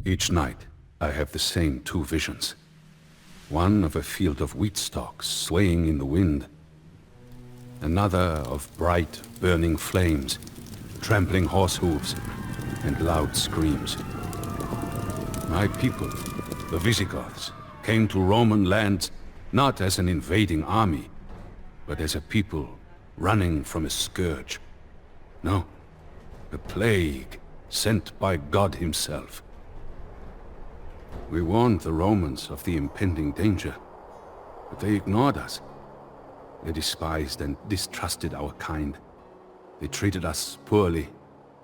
Each night, I have the same two visions. One of a field of wheat stalks swaying in the wind. Another of bright, burning flames, trampling horse hooves, and loud screams. My people, the Visigoths, came to Roman lands not as an invading army, but as a people running from a scourge. No, a plague sent by God himself. We warned the Romans of the impending danger, but they ignored us. They despised and distrusted our kind. They treated us poorly,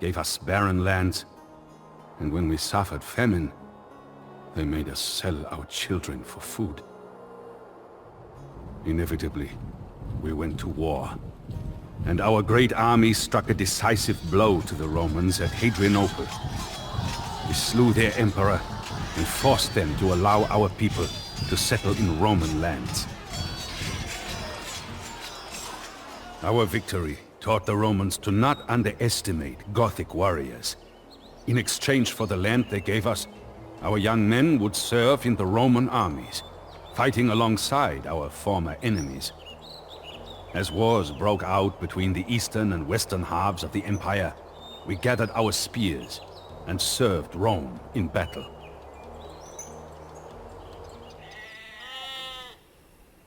gave us barren lands, and when we suffered famine, they made us sell our children for food. Inevitably, we went to war, and our great army struck a decisive blow to the Romans at Hadrianople. We slew their emperor and forced them to allow our people to settle in Roman lands. Our victory taught the Romans to not underestimate Gothic warriors. In exchange for the land they gave us, our young men would serve in the Roman armies, fighting alongside our former enemies. As wars broke out between the eastern and western halves of the empire, we gathered our spears and served Rome in battle.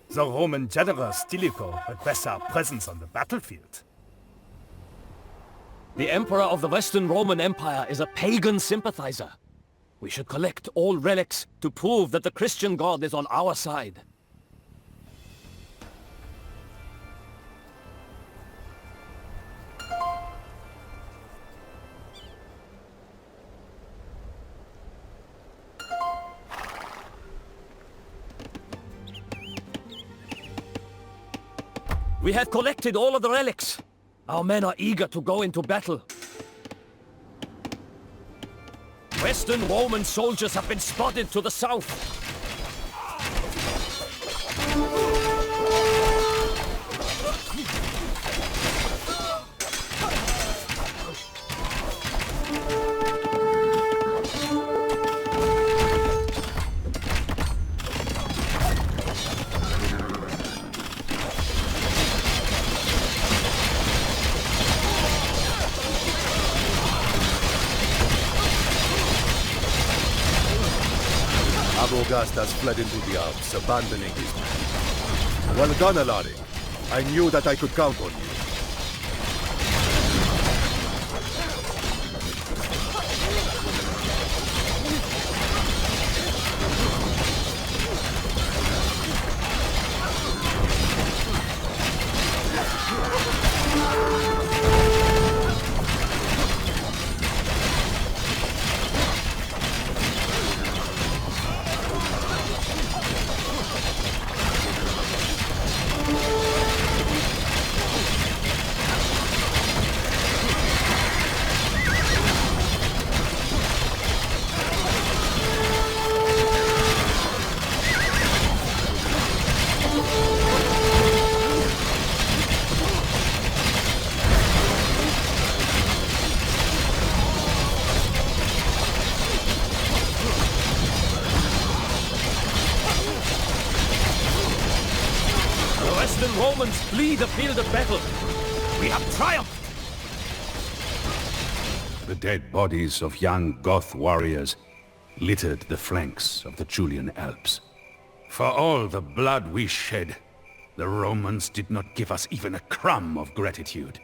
The Roman general Stilicho requests our presence on the battlefield. The Emperor of the Western Roman Empire is a pagan sympathizer. We should collect all relics to prove that the Christian God is on our side. We have collected all of the relics. Our men are eager to go into battle. Western Roman soldiers have been spotted to the south. Arbogast has fled into the Alps, abandoning his men. Well done, Alaric. I knew that I could count on you. The Romans flee the field of battle. We have triumphed! The dead bodies of young Goth warriors littered the flanks of the Julian Alps. For all the blood we shed, the Romans did not give us even a crumb of gratitude.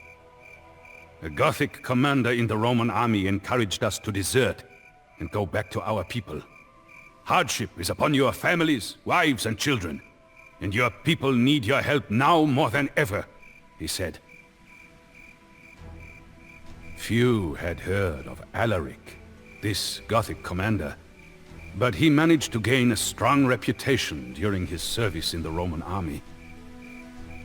A Gothic commander in the Roman army encouraged us to desert and go back to our people. Hardship is upon your families, wives, and children. And your people need your help now more than ever, he said. Few had heard of Alaric, this Gothic commander, but he managed to gain a strong reputation during his service in the Roman army.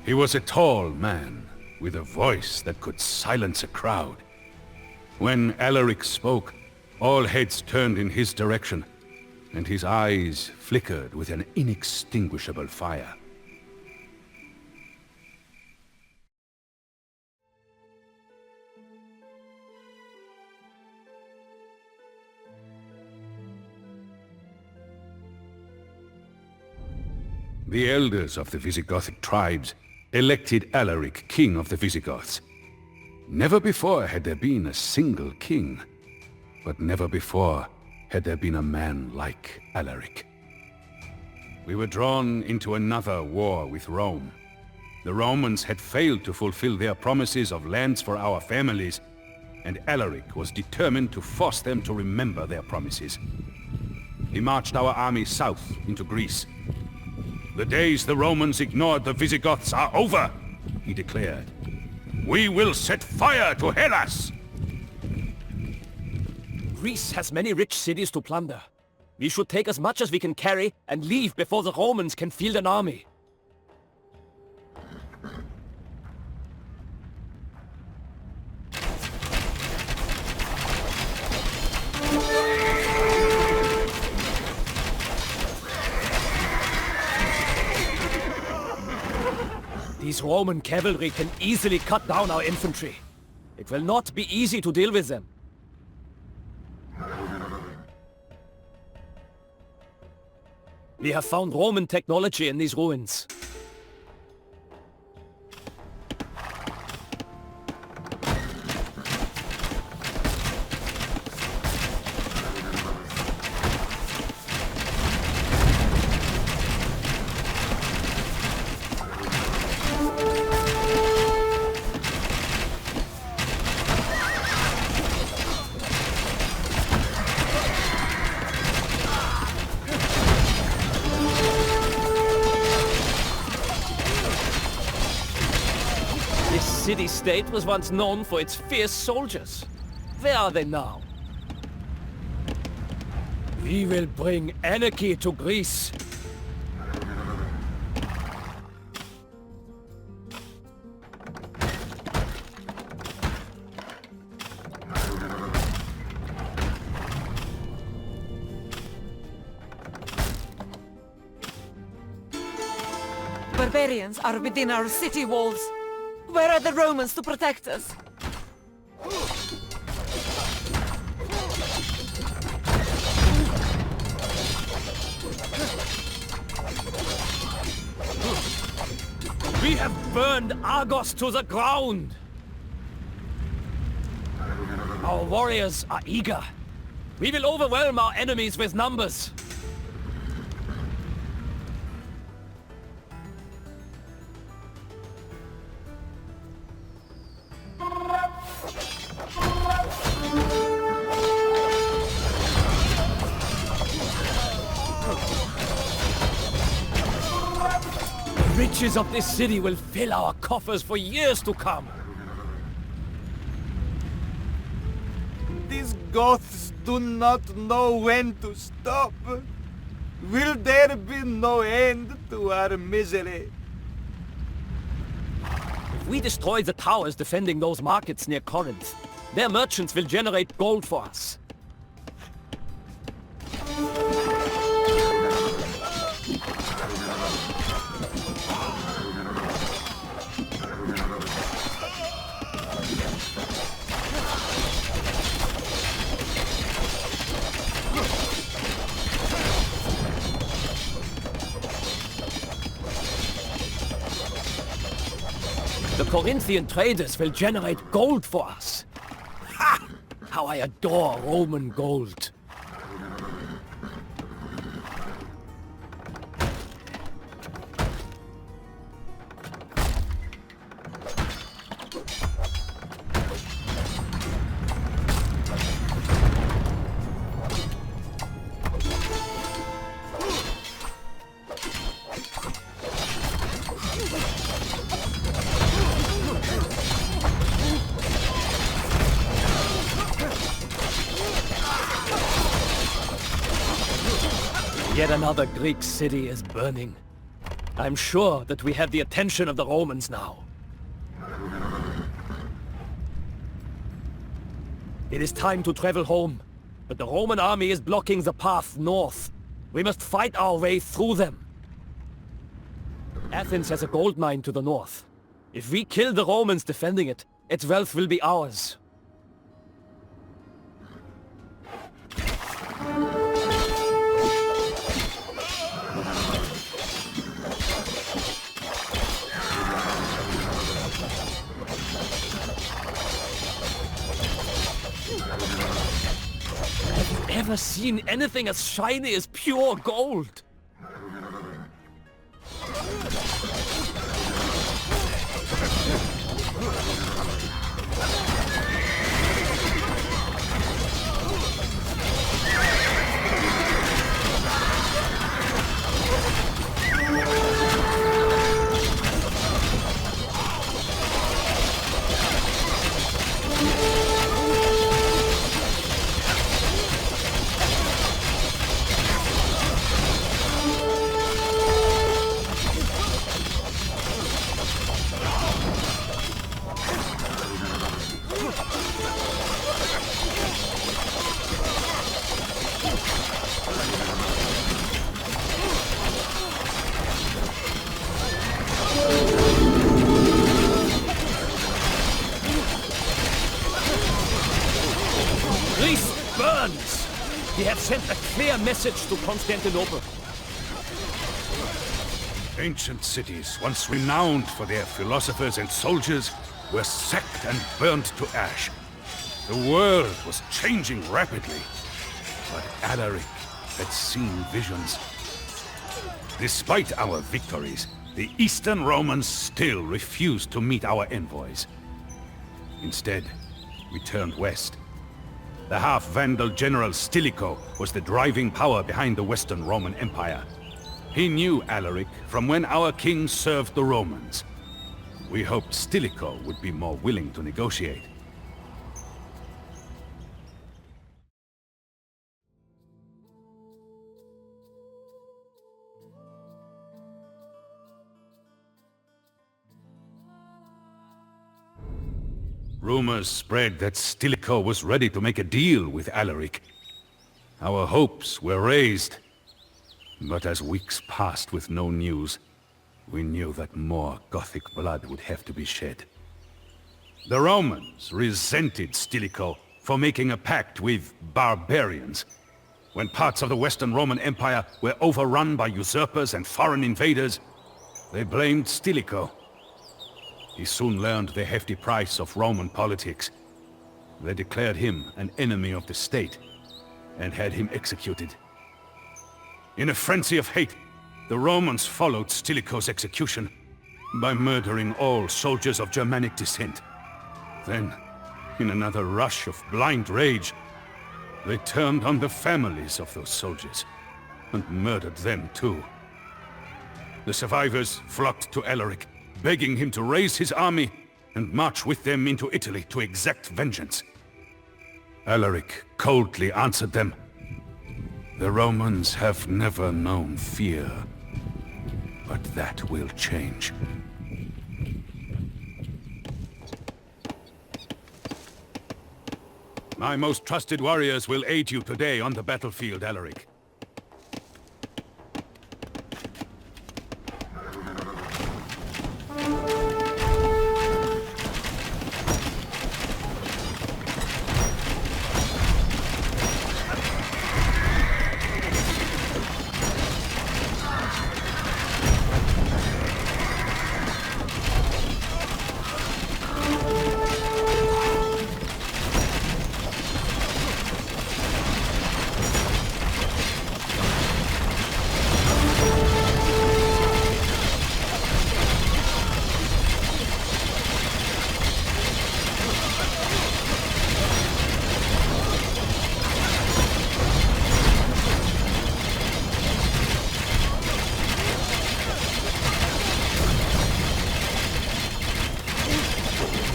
He was a tall man, with a voice that could silence a crowd. When Alaric spoke, all heads turned in his direction, and his eyes flickered with an inextinguishable fire. The elders of the Visigothic tribes elected Alaric king of the Visigoths. Never before had there been a single king, but never before had there been a man like Alaric. We were drawn into another war with Rome. The Romans had failed to fulfill their promises of lands for our families, and Alaric was determined to force them to remember their promises. He marched our army south into Greece. The days the Romans ignored the Visigoths are over, he declared. We will set fire to Hellas! Greece has many rich cities to plunder. We should take as much as we can carry and leave before the Romans can field an army. These Roman cavalry can easily cut down our infantry. It will not be easy to deal with them. We have found Roman technology in these ruins. City-state was once known for its fierce soldiers. Where are they now? We will bring anarchy to Greece. Barbarians are within our city walls. Where are the Romans to protect us? We have burned Argos to the ground! Our warriors are eager. We will overwhelm our enemies with numbers. The riches of this city will fill our coffers for years to come. These Goths do not know when to stop. Will there be no end to our misery? If we destroy the towers defending those markets near Corinth, their merchants will generate gold for us. The Corinthian traders will generate gold for us. Ha! How I adore Roman gold. Yet another Greek city is burning. I'm sure that we have the attention of the Romans now. It is time to travel home, but the Roman army is blocking the path north. We must fight our way through them. Athens has a gold mine to the north. If we kill the Romans defending it, its wealth will be ours. Have you ever seen anything as shiny as pure gold? Burns! We have sent a clear message to Constantinople. Ancient cities, once renowned for their philosophers and soldiers, were sacked and burned to ash. The world was changing rapidly, but Alaric had seen visions. Despite our victories, the Eastern Romans still refused to meet our envoys. Instead, we turned west. The half-Vandal general Stilicho was the driving power behind the Western Roman Empire. He knew Alaric from when our king served the Romans. We hoped Stilicho would be more willing to negotiate. Rumors spread that Stilicho was ready to make a deal with Alaric. Our hopes were raised. But as weeks passed with no news, we knew that more Gothic blood would have to be shed. The Romans resented Stilicho for making a pact with barbarians. When parts of the Western Roman Empire were overrun by usurpers and foreign invaders, they blamed Stilicho. He soon learned the hefty price of Roman politics. They declared him an enemy of the state and had him executed. In a frenzy of hate, the Romans followed Stilicho's execution by murdering all soldiers of Germanic descent. Then, in another rush of blind rage, they turned on the families of those soldiers and murdered them too. The survivors flocked to Alaric, begging him to raise his army and march with them into Italy to exact vengeance. Alaric coldly answered them, "The Romans have never known fear, but that will change." My most trusted warriors will aid you today on the battlefield, Alaric.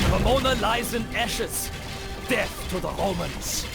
Cremona lies in ashes. Death to the Romans.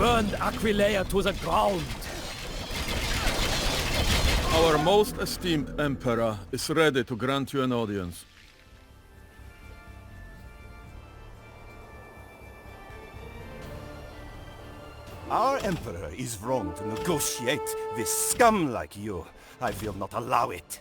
burned 𝐌𐌿𐌃𐴹 to the ground. Our most esteemed Emperor is ready to grant you an audience. Our Emperor is wrong to negotiate with scum like you. I will not allow it.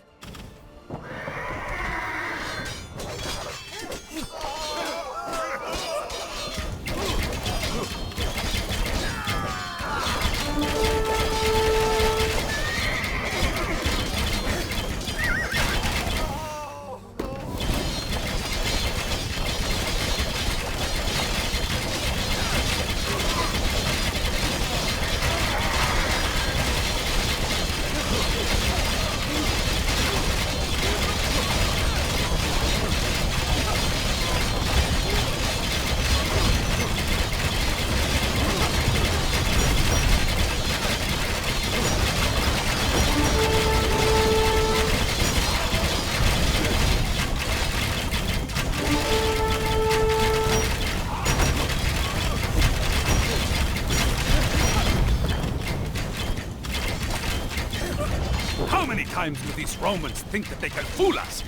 How many times do these Romans think that they can fool us?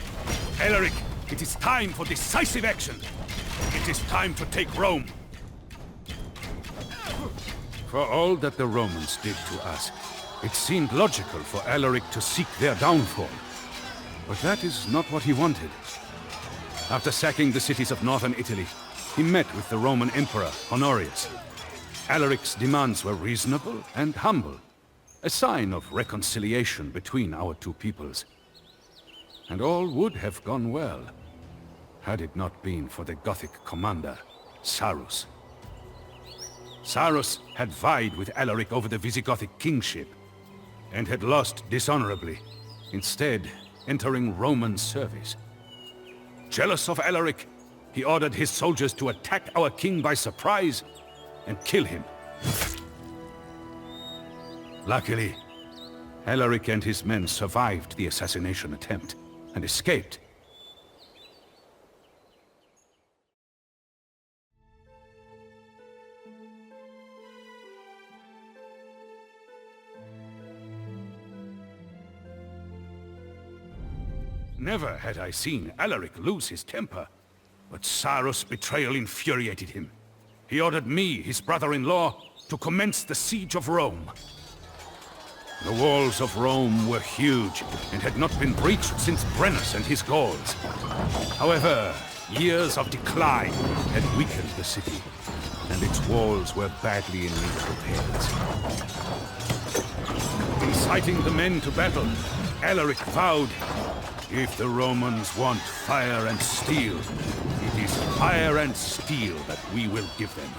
Alaric, it is time for decisive action. It is time to take Rome. For all that the Romans did to us, it seemed logical for Alaric to seek their downfall. But that is not what he wanted. After sacking the cities of northern Italy, he met with the Roman Emperor, Honorius. Alaric's demands were reasonable and humble, a sign of reconciliation between our two peoples. And all would have gone well, had it not been for the Gothic commander, Sarus. Sarus had vied with Alaric over the Visigothic kingship, and had lost dishonorably, instead entering Roman service. Jealous of Alaric, he ordered his soldiers to attack our king by surprise and kill him. Luckily, Alaric and his men survived the assassination attempt and escaped. Never had I seen Alaric lose his temper, but Sarus' betrayal infuriated him. He ordered me, his brother-in-law, to commence the siege of Rome. The walls of Rome were huge and had not been breached since Brennus and his Gauls. However, years of decline had weakened the city, and its walls were badly in need of repairs. Inciting the men to battle, Alaric vowed, "If the Romans want fire and steel, it is fire and steel that we will give them."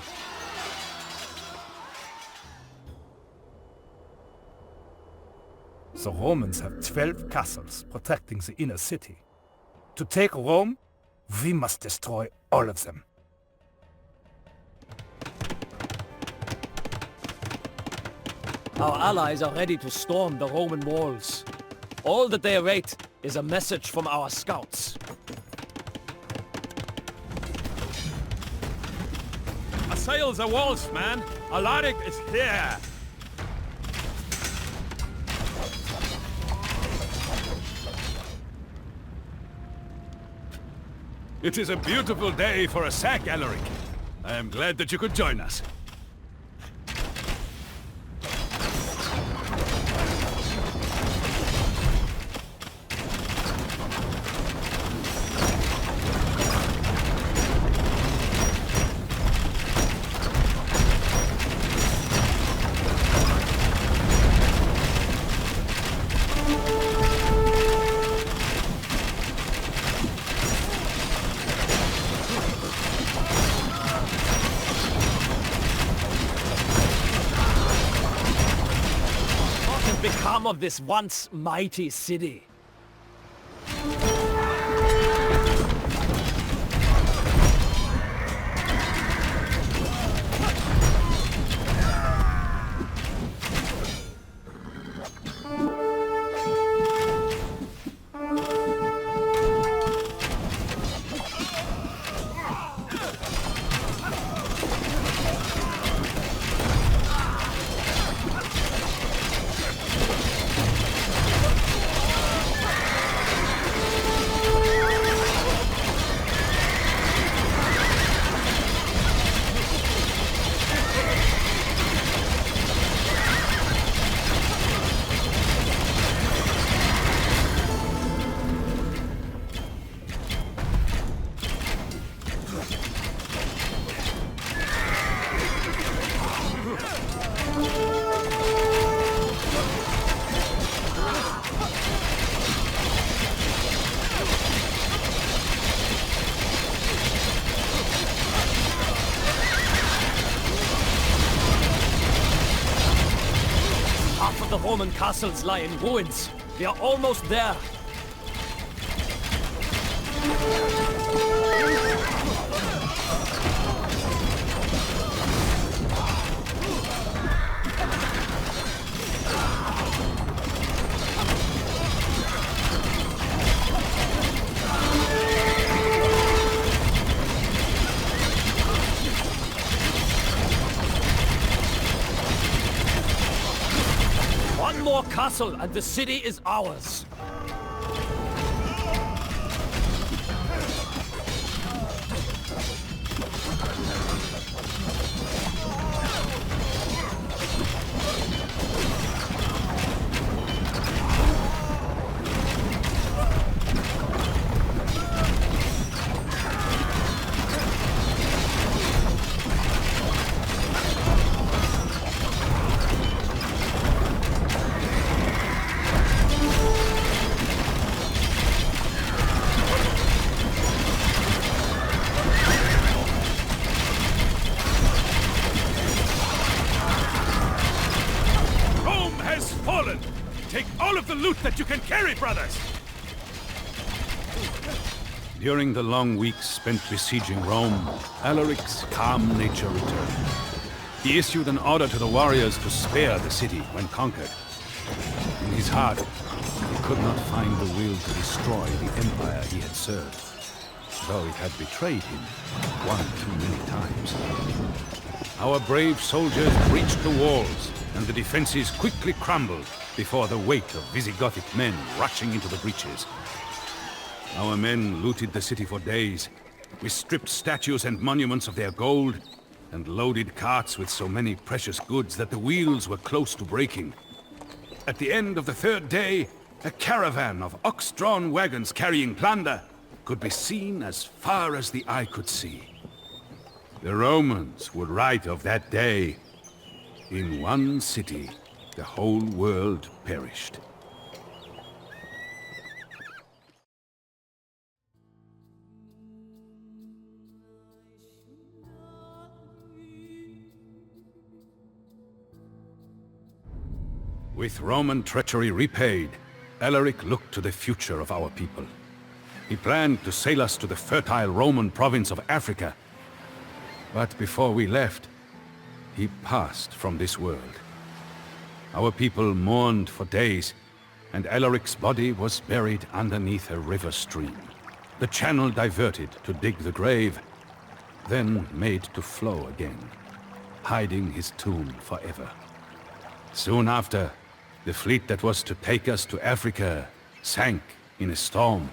The Romans have 12 castles protecting the inner city. To take Rome, we must destroy all of them. Our allies are ready to storm the Roman walls. All that they await is a message from our scouts. Assail the walls, man! Alaric is here! It is a beautiful day for a sack, Alaric. I am glad that you could join us. Become of this once mighty city. Roman castles lie in ruins. We are almost there. One more castle and the city is ours. Take all of the loot that you can carry, brothers! During the long weeks spent besieging Rome, Alaric's calm nature returned. He issued an order to the warriors to spare the city when conquered. In his heart, he could not find the will to destroy the empire he had served, though it had betrayed him one too many times. Our brave soldiers breached the walls, and the defenses quickly crumbled before the weight of Visigothic men rushing into the breaches. Our men looted the city for days. We stripped statues and monuments of their gold, and loaded carts with so many precious goods that the wheels were close to breaking. At the end of the third day, a caravan of ox-drawn wagons carrying plunder could be seen as far as the eye could see. The Romans would write of that day, "In one city, the whole world perished." With Roman treachery repaid, Alaric looked to the future of our people. He planned to sail us to the fertile Roman province of Africa. But before we left, he passed from this world. Our people mourned for days, and Alaric's body was buried underneath a river stream. The channel diverted to dig the grave, then made to flow again, hiding his tomb forever. Soon after, the fleet that was to take us to Africa sank in a storm.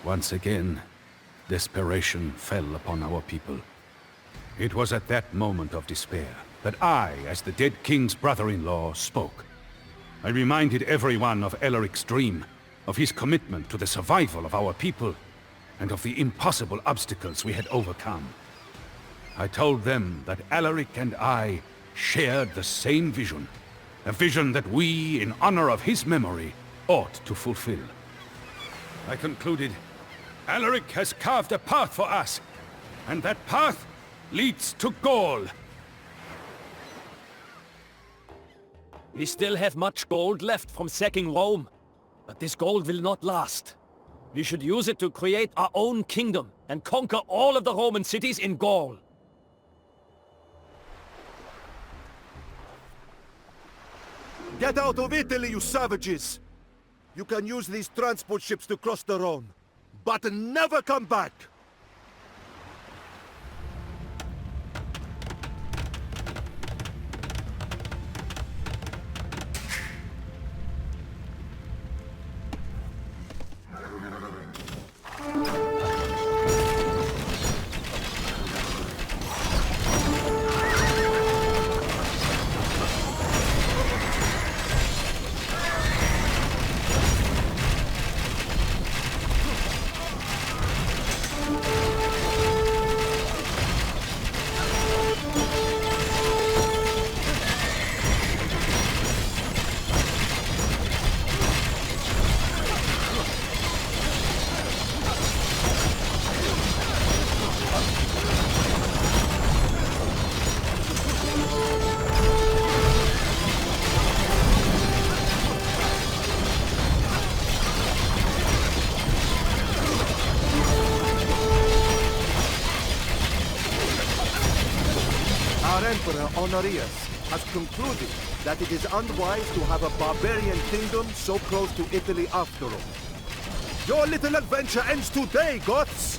Once again, desperation fell upon our people. It was at that moment of despair that I, as the dead king's brother-in-law, spoke. I reminded everyone of Alaric's dream, of his commitment to the survival of our people, and of the impossible obstacles we had overcome. I told them that Alaric and I shared the same vision, a vision that we, in honor of his memory, ought to fulfill. I concluded, Alaric has carved a path for us, and that path leads to Gaul. We still have much gold left from sacking Rome, but this gold will not last. We should use it to create our own kingdom and conquer all of the Roman cities in Gaul. Get out of Italy, you savages! You can use these transport ships to cross the Rhone, but never come back! Emperor Honorius has concluded that it is unwise to have a barbarian kingdom so close to Italy after all. Your little adventure ends today, Goths!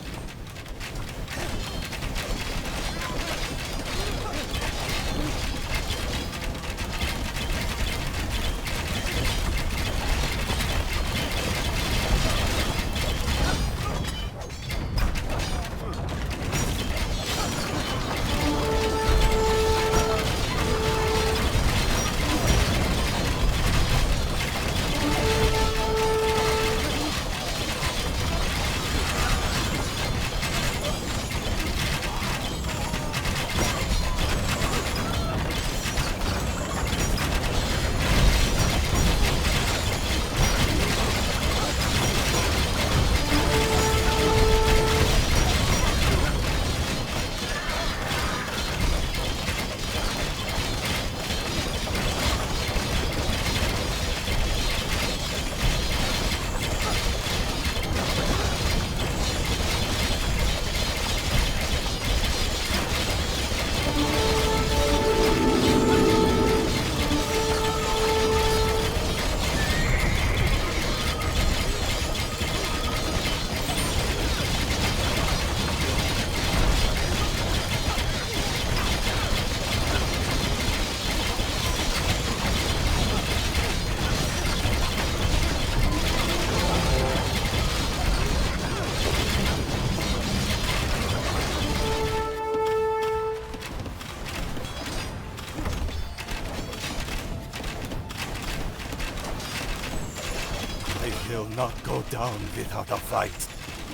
I will not go down without a fight.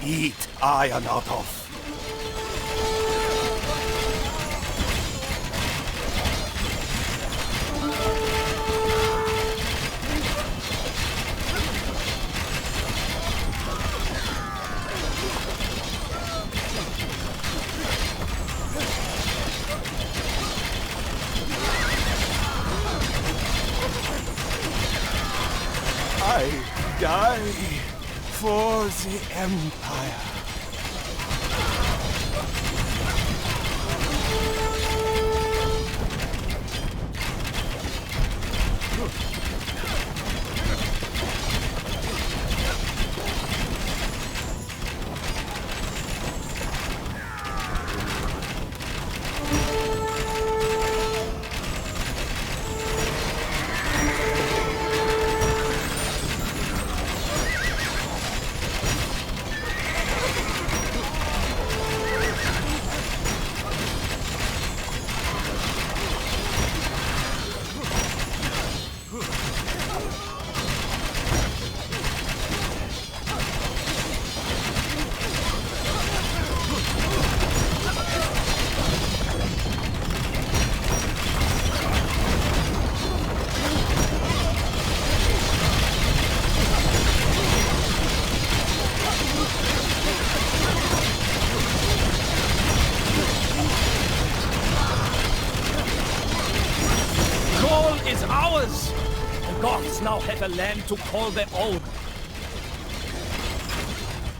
Eat iron out of. I die for the Empire. Is ours! The Goths now have a land to call their own.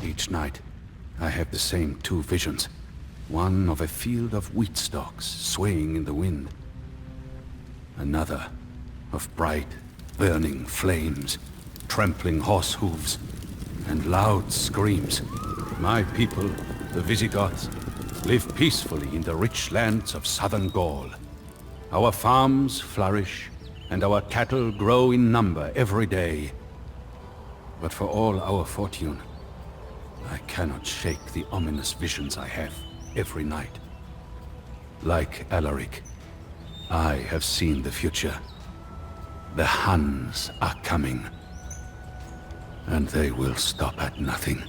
Each night, I have the same two visions. One of a field of wheat stalks swaying in the wind. Another of bright, burning flames, trampling horse hooves, and loud screams. My people, the Visigoths, live peacefully in the rich lands of southern Gaul. Our farms flourish, and our cattle grow in number every day. But for all our fortune, I cannot shake the ominous visions I have every night. Like Alaric, I have seen the future. The Huns are coming, and they will stop at nothing.